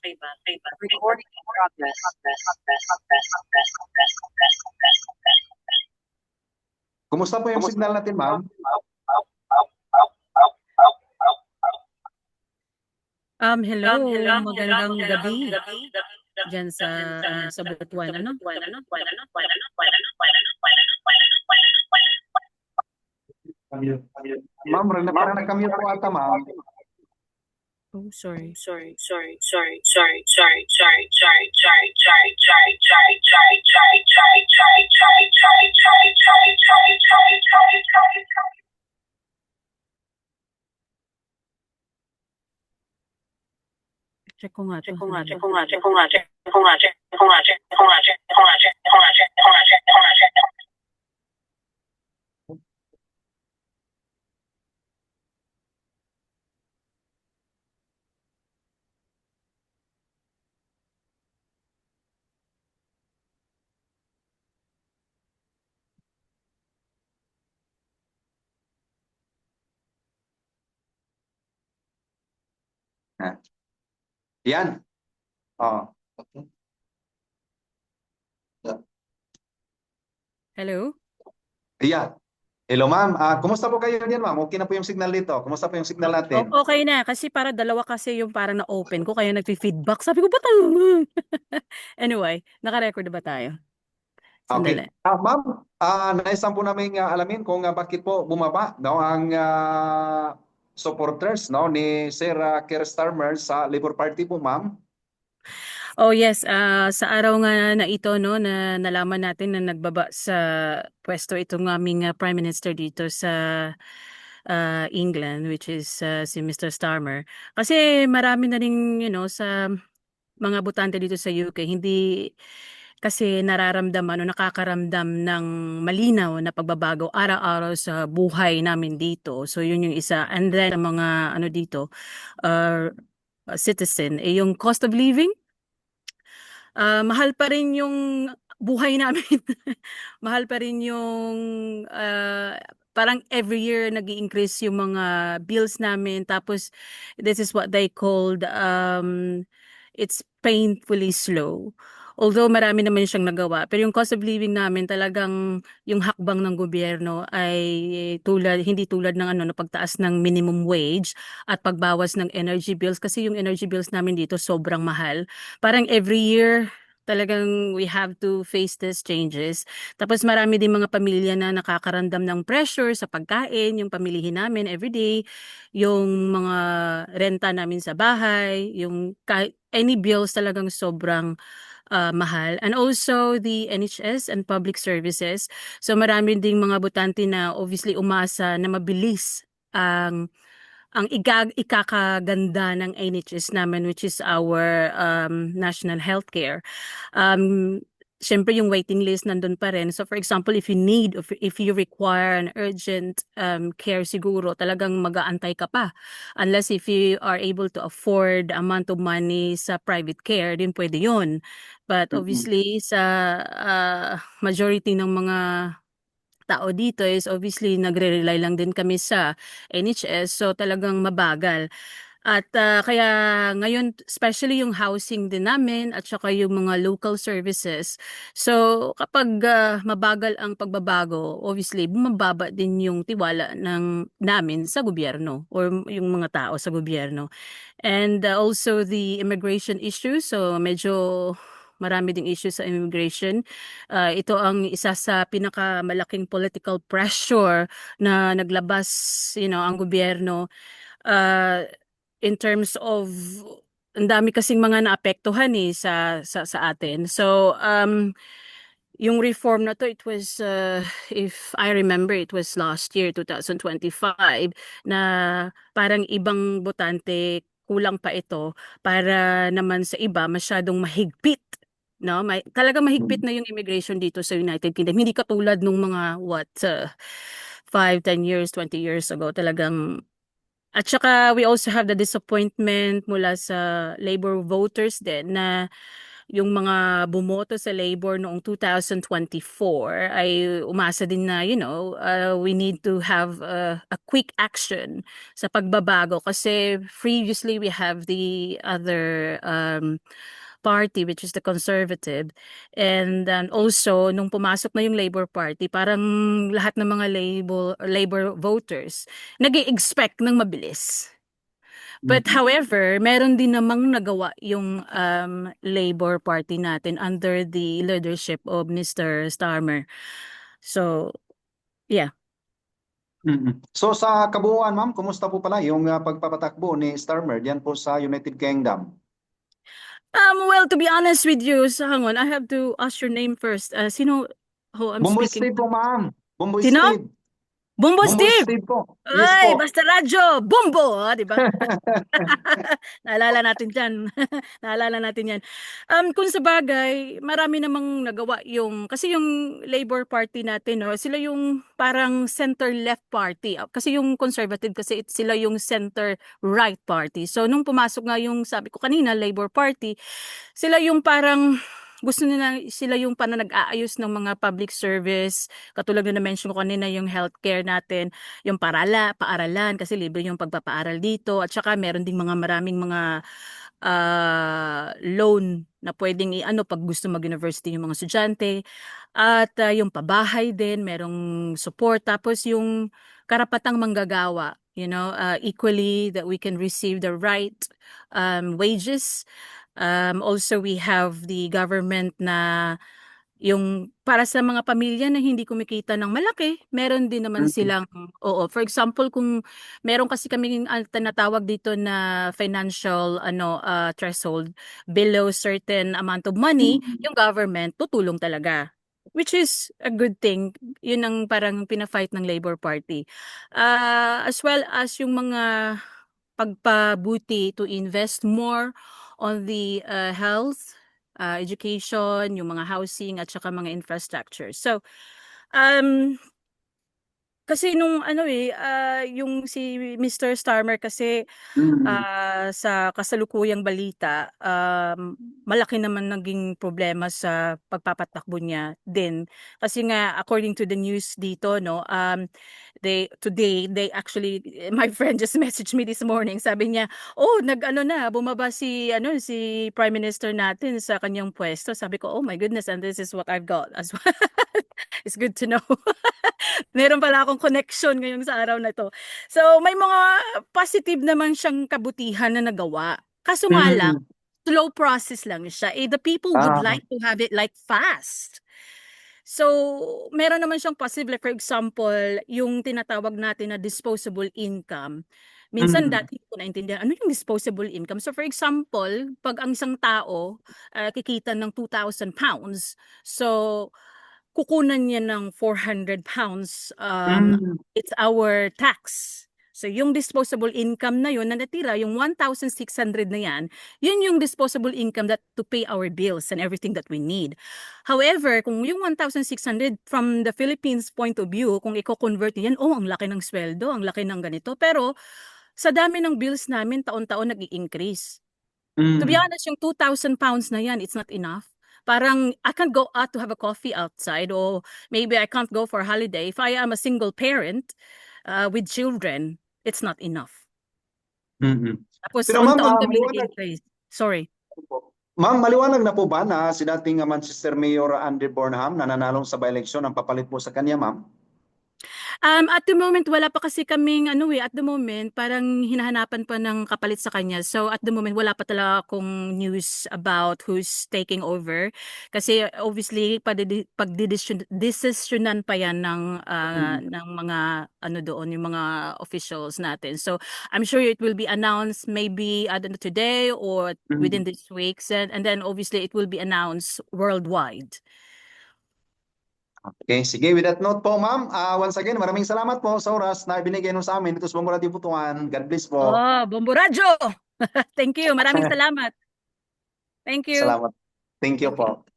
Recording in progress. Kumusta po yung signal natin, ma'am? Hello, magandang gabi dyan sa sa Butuan, ano? Ma'am, parang nag-commute po ata, ma'am. Oh, sorry. Check ko nga to. Yan. Oh. Okay. Hello? Yeah. Hello, ma'am. Kumusta po kayo diyan, ma'am? Okay na po yung signal dito. Kumusta po yung signal natin? Okay na, kasi para dalawa kasi yung parang na-open ko, kaya nagfi-feedback. Sabi ko, ba't Anyway, naka-record na ba tayo? Okay. Sandali. Ma'am, nais po namin alamin kung bakit po bumaba no, ang supporters no, ni Sir Keir Starmer sa Labour Party po, ma'am. Oh yes, sa araw nga na ito no na nalaman natin na nagbaba sa pwesto itong aming Prime Minister dito sa England, which is si Mr. Starmer. Kasi marami na rin sa mga botante dito sa UK hindi kasi nararamdaman o nakakaramdam ng malinaw na pagbabago araw-araw sa buhay namin dito. So yun yung isa. And then ang mga ano dito uh, citizen, yung cost of living. Mahal pa rin yung buhay namin. Mahal pa rin yung parang every year nag-i-increase yung mga bills namin. Tapos this is what they called it's painfully slow. Although marami naman siyang nagawa, pero yung cost of living namin talagang yung hakbang ng gobyerno ay hindi tulad ng na pagtaas ng minimum wage at pagbawas ng energy bills kasi yung energy bills namin dito sobrang mahal. Parang every year talagang we have to face these changes. Tapos marami din mga pamilya na nakakaramdam ng pressure sa pagkain, yung pamilihin namin everyday, yung mga renta namin sa bahay, yung any bills talagang sobrang mahal. And also the NHS and public services. So marami ding mga botante na obviously umasa na mabilis ang ikakaganda ng NHS namin, which is our national healthcare. Siyempre yung waiting list nandun pa rin. So for example, if you require an urgent care siguro, talagang mag-aantay ka pa. Unless if you are able to afford amount of money sa private care, din pwede yun. But obviously sa majority ng mga tao dito is obviously nagre-rely lang din kami sa NHS, so talagang mabagal. At kaya ngayon, especially yung housing din namin at saka yung mga local services. So kapag mabagal ang pagbabago, obviously bumababa din yung tiwala namin sa gobyerno or yung mga tao sa gobyerno. And also the immigration issue, so medyo marami ding issues sa immigration. Ito ang isa sa pinakamalaking political pressure na naglabas, ang gobyerno in terms of ang dami kasing mga naapektuhan sa atin. So yung reform na to, it was if I remember, it was last year 2025 na parang ibang botante kulang pa ito para naman sa iba masyadong mahigpit. No, talaga mahigpit na yung immigration dito sa United Kingdom. Hindi katulad nung mga 5, 10 years, 20 years ago. Talagang at saka we also have the disappointment mula sa labor voters din na yung mga bumoto sa Labor noong 2024 ay umasa din na, we need to have a quick action sa pagbabago kasi previously we have the other party which is the Conservative, and then also nung pumasok na yung Labor Party parang lahat ng mga labor voters nag-expect ng mabilis. But Mhm. however, meron din namang nagawa yung Labor Party natin under the leadership of Mr. Starmer. So, yeah. So sa kabuuan, ma'am, kumusta po pala yung pagpapatakbo ni Starmer diyan po sa United Kingdom? Well, to be honest with you, so hang on, I have to ask your name first. Sino who I'm Bumboy speaking Steve to? po, ma'am. Bumboy Sino? Steve. Bumbo Bumboy Steve! Steve po. Yes Ay, po. basta radyo! Bumbo! Di ba? Naalala natin dyan. Naalala natin yan. Kung sa bagay, marami namang nagawa kasi yung Labor Party natin, no, sila yung parang center-left party. Kasi yung Conservative, kasi sila yung center-right party. So, nung pumasok nga yung, sabi ko kanina, Labor Party, sila yung parang gusto nila sila yung parang nag-aayos ng mga public service, katulad na na-mention ko kanina yung healthcare natin, yung paaralan kasi libre yung pagpapaaral dito, at saka meron ding maraming mga loan na pwedeng pag gusto mag-university yung mga estudyante, at yung pabahay din merong support, tapos yung karapatang manggagawa, equally that we can receive the right wages. Also, we have the government na yung para sa mga pamilya na hindi kumikita ng malaki, meron din naman Mhm. silang, oo. For example, kung meron kasi kaming tinatawag dito na financial threshold, below certain amount of money, Mhm. yung government tutulong talaga. Which is a good thing. Yun ang parang pina-fight ng Labor Party. As well as yung mga pagpabuti to invest more on the health, education, yung mga housing at saka mga infrastructure. So, um, kasi nung yung si Mr. Starmer kasi Mhm. sa kasalukuyang balita, malaki naman naging problema sa pagpapatakbo niya din. Kasi nga, according to the news dito, no, today, they actually, my friend just messaged me this morning, sabi niya, oh, bumaba si Prime Minister natin sa kanyang pwesto. Sabi ko, oh my goodness, and this is what I've got as well. It's good to know. Meron pala akong connection ngayon sa araw na to. So, may mga positive naman siyang kabutihan na nagawa. Kaso nga lang, Mhm. slow process lang siya. The people would Ah. like to have it like fast. So, meron naman siyang positive. Like, for example, yung tinatawag natin na disposable income. Minsan Mhm. dati hindi ko naintindihan, ano yung disposable income? So, for example, pag ang isang tao kikita ng ₱2,000, so kukunan niya ng ₱400, Mhm. it's our tax. So yung disposable income na yun na natira, yung 1,600 na yan, yun yung disposable income that to pay our bills and everything that we need. However, kung yung 1,600 from the Philippines point of view, kung i-convert yan, oh, ang laki ng sweldo, ang laki ng ganito. Pero sa dami ng bills namin, taon-taon nag-i-increase. To be Mhm. honest, yung ₱2,000 na yan, it's not enough. Parang, I can't go out to have a coffee outside, or maybe I can't go for a holiday. If I am a single parent with children, it's not enough. Mhm. Tapos, Pero ma'am, taon-taon kami maliwanag nag-increase. Sorry. po. Ma'am, maliwanag na po ba na si dating Manchester Mayor Andy Burnham na nanalong sa by-election ang papalit po sa kanya, ma'am? At the moment, wala pa kasi kaming at the moment, parang hinahanapan pa ng kapalit sa kanya. So, at the moment, wala pa talaga akong news about who's taking over. Kasi, obviously, pagdidesisyonan pa yan Mhm. ng mga, doon, yung mga officials natin. So, I'm sure it will be announced maybe, I don't know, today or within Mhm. this week. And then, obviously, it will be announced worldwide. Okay, sige. With that note po, ma'am, once again, maraming salamat po sa oras na ibinigay nyo sa amin dito sa Bamburati Butuan. God bless po. Oh, Bombo Radyo! Thank you. Maraming salamat. Thank you. Salamat. Thank you Thank you. po.